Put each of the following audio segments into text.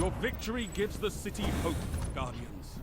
Your victory gives the city hope, Guardians.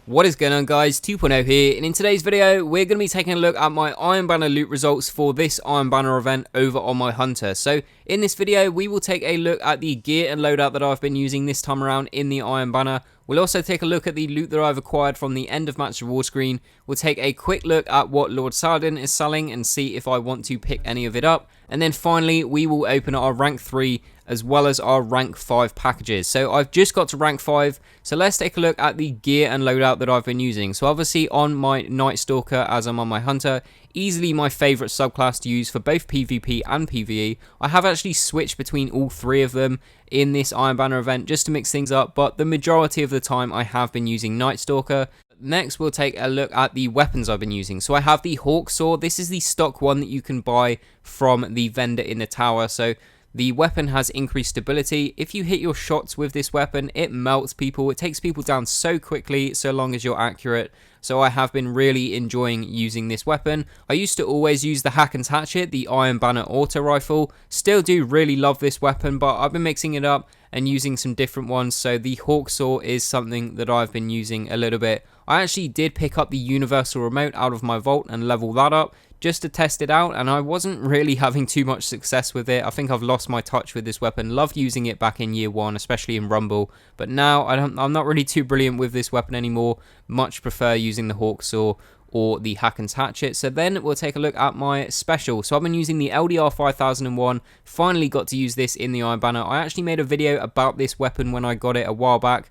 What is going on, guys? 2.0 here, and in today's video we're going to be taking a look at my Iron Banner loot results for this Iron Banner event over on my Hunter. So in this video we will take a look at the gear and loadout that I've been using this time around in the Iron Banner. We'll also take a look at the loot that I've acquired from the end of match reward screen. We'll take a quick look at what Lord Saladin is selling and see if I want to pick any of it up. And then finally we will open our rank 3 as well as our rank 5 packages. So I've just got to rank 5, so let's take a look at the gear and loadout that I've been using. So obviously on my Night Stalker, as I'm on my Hunter, easily my favourite subclass to use for both PvP and PvE. I have actually switched between all three of them in this Iron Banner event just to mix things up, but the majority of the time I have been using Night Stalker. Next, we'll take a look at the weapons I've been using. So I have the Hawk Saw. This is the stock one that you can buy from the vendor in the tower. So the weapon has increased stability. If you hit your shots with this weapon, it melts people. It takes people down so quickly, so long as you're accurate. So I have been really enjoying using this weapon. I used to always use the Hack and Hatchet, the Iron Banner auto rifle. Still do really love this weapon, but I've been mixing it up and using some different ones. So the Hawk Saw is something that I've been using a little bit. I actually did pick up the universal remote out of my vault and level that up just to test it out, and I wasn't really having too much success with it. I think I've lost my touch with this weapon. Loved using it back in year 1, especially in Rumble, but now I'm not really too brilliant with this weapon anymore. Much prefer using the Hawk Saw or the Hack and Hatchet. So then we'll take a look at my special. So I've been using the LDR 5001, finally got to use this in the Iron Banner. I actually made a video about this weapon when I got it a while back,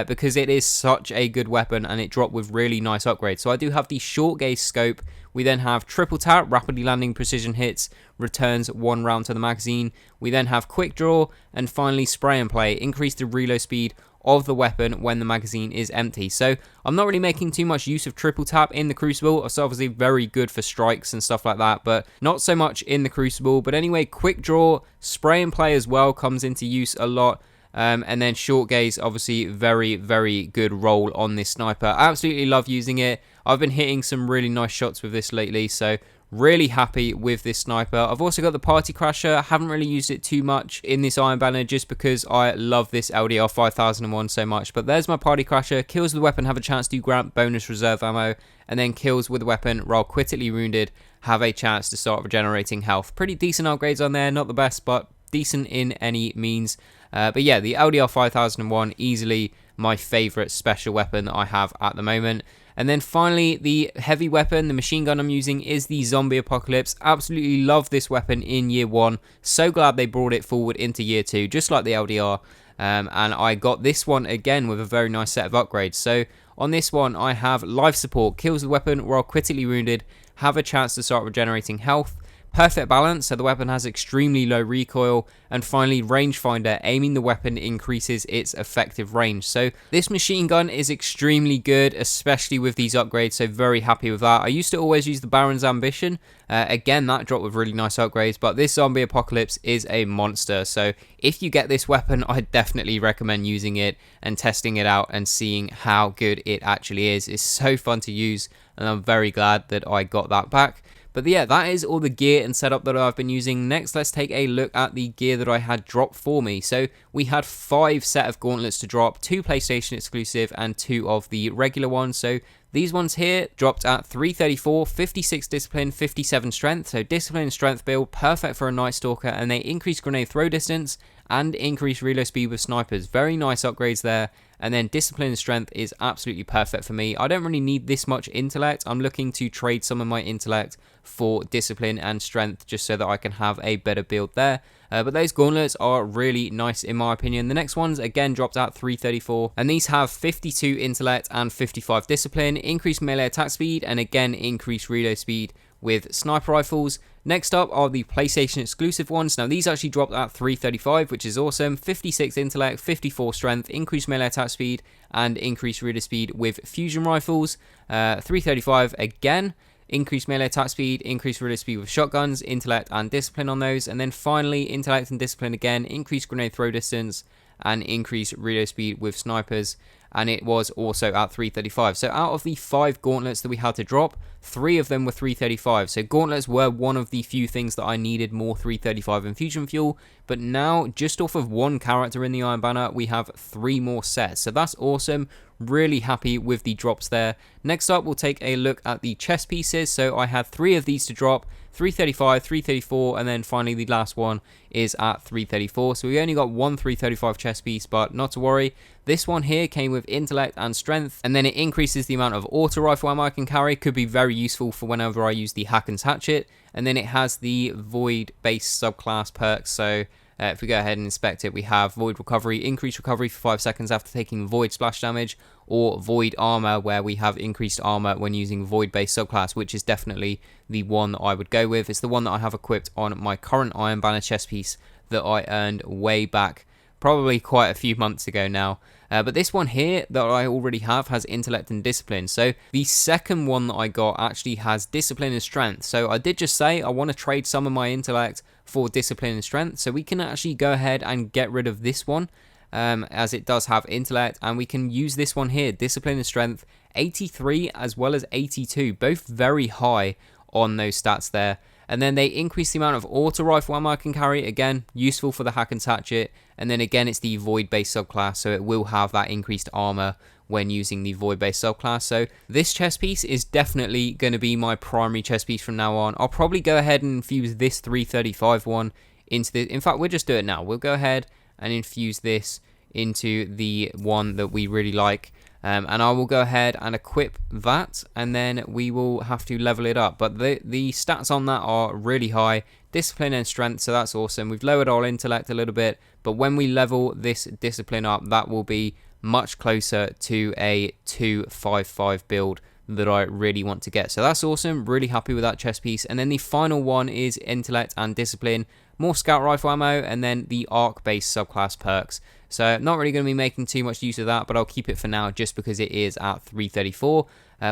because it is such a good weapon and it dropped with really nice upgrades. So I do have the short gaze scope. We then have triple tap, rapidly landing precision hits, returns 1 round to the magazine. We then have quick draw, and finally spray and play, increase the reload speed of the weapon when the magazine is empty. So I'm not really making too much use of triple tap in the Crucible. It's obviously very good for strikes and stuff like that, but not so much in the Crucible. But anyway, quick draw, spray and play as well comes into use a lot. And then short gaze, obviously very, very good roll on this sniper. I absolutely love using it. I've been hitting some really nice shots with this lately, so really happy with this sniper. I've also got the Party Crasher. I haven't really used it too much in this Iron Banner just because I love this LDR 5001 so much. But there's my Party Crasher. Kills with the weapon have a chance to grant bonus reserve ammo, and then kills with the weapon while critically wounded have a chance to start regenerating health. Pretty decent upgrades on there, not the best, but decent in any means. But yeah, the LDR 5001, easily my favourite special weapon that I have at the moment. And then finally, the heavy weapon, the machine gun I'm using, is the Zombie Apocalypse. Absolutely love this weapon in year 1. So glad they brought it forward into year 2, just like the LDR. And I got this one again with a very nice set of upgrades. So on this one, I have life support, kills the weapon while critically wounded, have a chance to start regenerating health. Perfect balance, so the weapon has extremely low recoil, and finally rangefinder, aiming the weapon increases its effective range. So this machine gun is extremely good, especially with these upgrades, so very happy with that. I used to always use the Baron's Ambition, again that dropped with really nice upgrades, but this Zombie Apocalypse is a monster. So if you get this weapon, I definitely recommend using it and testing it out and seeing how good it actually is. It's so fun to use, and I'm very glad that I got that back. But yeah, that is all the gear and setup that I've been using. Next, let's take a look at the gear that I had dropped for me. So we had 5 set of gauntlets to drop, 2 PlayStation exclusive and 2 of the regular ones. So these ones here dropped at 334, 56 discipline, 57 strength. So discipline and strength build, perfect for a Night Stalker, and they increase grenade throw distance and increase reload speed with snipers. Very nice upgrades there. And then discipline and strength is absolutely perfect for me. I don't really need this much intellect. I'm looking to trade some of my intellect for discipline and strength just so that I can have a better build there. But those gauntlets are really nice in my opinion. The next ones again dropped out 334, and these have 52 intellect and 55 discipline, increased melee attack speed, and again increased reload speed with sniper rifles. Next up are the PlayStation exclusive ones. Now these actually dropped at 335, which is awesome. 56 intellect, 54 strength, increased melee attack speed, and increased reload speed with fusion rifles. 335 again, increased melee attack speed, increased reload speed with shotguns, intellect and discipline on those. And then finally, intellect and discipline again, increased grenade throw distance, and increased reload speed with snipers. and it was also at 335. So out of the 5 gauntlets that we had to drop, 3 of them were 335. So gauntlets were one of the few things that I needed more 335 infusion fuel, but now just off of 1 character in the Iron Banner, we have 3 more sets. So that's awesome. Really happy with the drops there. Next up, we'll take a look at the chest pieces. So I had 3 of these to drop, 335, 334, and then finally the last one is at 334. So we only got 1 335 chest piece, but not to worry. This one here came with intellect and strength, and then it increases the amount of auto rifle ammo I can carry. Could be very useful for whenever I use the Hacken's Hatchet. And then it has the void base subclass perks. So if we go ahead and inspect it, we have Void Recovery, increased recovery for 5 seconds after taking Void Splash damage, or Void Armor, where we have increased armor when using Void Base subclass, which is definitely the one that I would go with. It's the one that I have equipped on my current Iron Banner chest piece that I earned way back, probably quite a few months ago now. But this one here that I already have has intellect and discipline. So the second one that I got actually has discipline and strength. So I did just say I want to trade some of my intellect for discipline and strength. So we can actually go ahead and get rid of this one, as it does have intellect, and we can use this one here, discipline and strength, 83 as well as 82, both very high on those stats there. And then they increase the amount of auto rifle ammo I can carry, again useful for the Hacken's Hatchet. And then again, it's the void base subclass, so it will have that increased armor when using the void base subclass. So this chest piece is definitely going to be my primary chest piece from now on. I'll probably go ahead and infuse this 335 one into the, in fact we'll just do it now. We'll go ahead and infuse this into the one that we really like. And I will go ahead and equip that, and then we will have to level it up. But the stats on that are really high. Discipline and strength, so that's awesome. We've lowered our intellect a little bit, but when we level this discipline up, that will be much closer to a 255 build that I really want to get. So that's awesome. Really happy with that chest piece. And then the final one is intellect and discipline, more scout rifle ammo, and then the arc base subclass perks. So not really going to be making too much use of that, but I'll keep it for now just because it is at 334.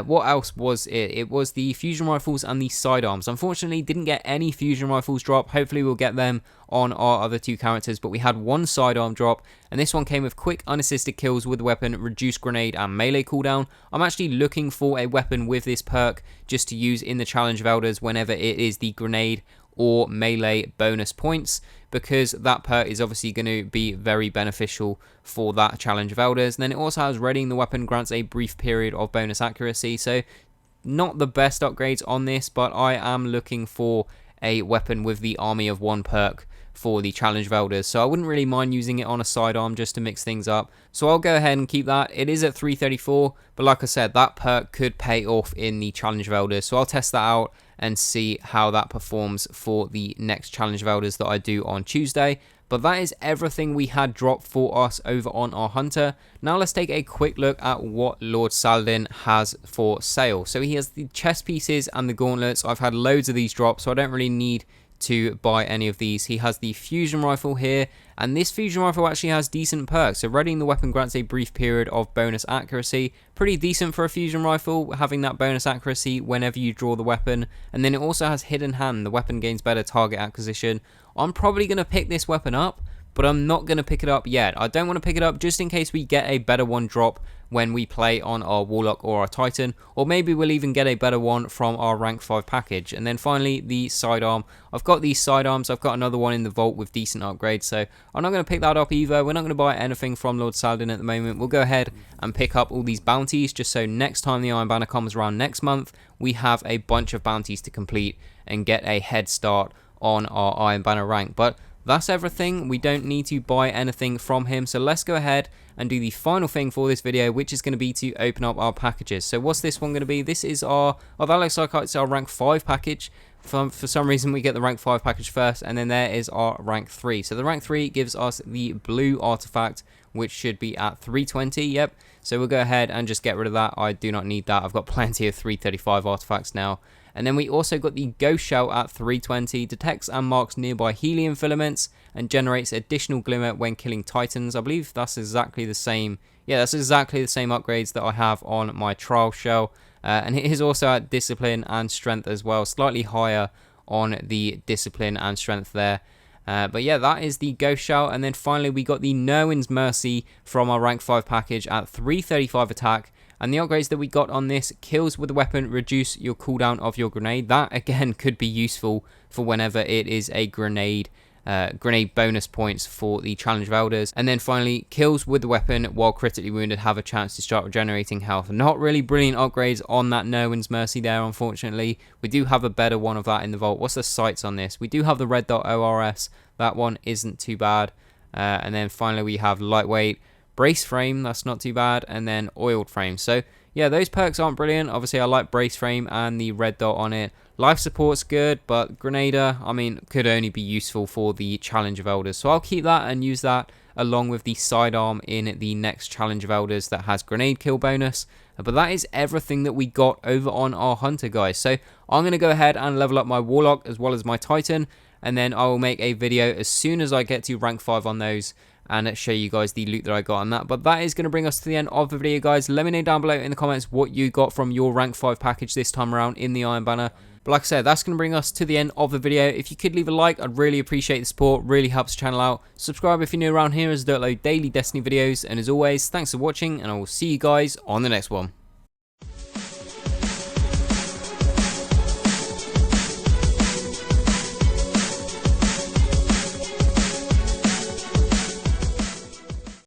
What else was it? It was the fusion rifles and the sidearms. Unfortunately, didn't get any fusion rifles drop. Hopefully we'll get them on our other 2 characters, but we had 1 sidearm drop, and this one came with quick unassisted kills with the weapon, reduced grenade and melee cooldown. I'm actually looking for a weapon with this perk just to use in the Challenge of Elders whenever it is the grenade or melee bonus points, because that perk is obviously going to be very beneficial for that Challenge of Elders. And then it also has readying the weapon grants a brief period of bonus accuracy, so not the best upgrades on this, but I am looking for a weapon with the Army of 1 perk for the Challenge of Elders, so I wouldn't really mind using it on a sidearm just to mix things up. So I'll go ahead and keep that. It is at 334, but like I said, that perk could pay off in the Challenge of Elders, so I'll test that out and see how that performs for the next Challenge of Elders that I do on Tuesday. But that is everything we had dropped for us over on our Hunter. Now let's take a quick look at what Lord Saladin has for sale. So he has the chest pieces and the gauntlets. I've had loads of these drops, so I don't really need to buy any of these. He has the fusion rifle here, and this fusion rifle actually has decent perks. So readying the weapon grants a brief period of bonus accuracy, pretty decent for a fusion rifle, having that bonus accuracy whenever you draw the weapon. And then it also has hidden hand, the weapon gains better target acquisition. I'm probably going to pick this weapon up, but I'm not going to pick it up yet. I don't want to pick it up just in case we get a better one drop when we play on our Warlock or our Titan, or maybe we'll even get a better one from our rank 5 package. And then finally the sidearm. I've got these sidearms, I've got another one in the vault with decent upgrades, so I'm not going to pick that up either. We're not going to buy anything from Lord Saladin at the moment. We'll go ahead and pick up all these bounties just so next time the Iron Banner comes around next month, we have a bunch of bounties to complete and get a head start on our Iron Banner rank. But that's everything. We don't need to buy anything from him, so let's go ahead and do the final thing for this video, which is going to be to open up our packages. So what's this one going to be? This is our, oh, that looks like it's our rank 5 package. For some reason we get the rank 5 package first, and then there is our rank 3. So the rank 3 gives us the blue artifact, which should be at 320. Yep. So we'll go ahead and just get rid of that. I do not need that. I've got plenty of 335 artifacts now. And then we also got the Ghost Shell at 320, detects and marks nearby helium filaments, and generates additional glimmer when killing titans. I believe that's exactly the same. Yeah, that's exactly the same upgrades that I have on my Trial Shell. And it is also at discipline and strength as well, slightly higher on the discipline and strength there. But yeah, that is the Ghost Shout. And then finally, we got the Nerwin's Mercy from our rank 5 package at 335 attack. And the upgrades that we got on this: kills with the weapon reduce your cooldown of your grenade. That again could be useful for whenever it is a grenade bonus points for the Challenge of Elders. And then finally, kills with the weapon while critically wounded have a chance to start regenerating health. Not really brilliant upgrades on that Nerwin's Mercy there, unfortunately. We do have a better one of that in the vault. What's the sights on this? We do have the red dot ORS. That one isn't too bad. And then finally we have lightweight, brace frame, that's not too bad, and then oiled frame. So yeah, those perks aren't brilliant. Obviously I like brace frame and the red dot on it. Life support's good, but Grenader, I mean, could only be useful for the Challenge of Elders. So I'll keep that and use that along with the sidearm in the next Challenge of Elders that has grenade kill bonus. But that is everything that we got over on our Hunter, guys. So I'm going to go ahead and level up my Warlock as well as my Titan, and then I will make a video as soon as I get to rank 5 on those and show you guys the loot that I got on that. But that is going to bring us to the end of the video, guys. Let me know down below in the comments what you got from your rank 5 package this time around in the Iron Banner. But like I said, that's going to bring us to the end of the video. If you could leave a like, I'd really appreciate the support. Really helps the channel out. Subscribe if you're new around here, as I do upload daily Destiny videos. And as always, thanks for watching, and I will see you guys on the next one.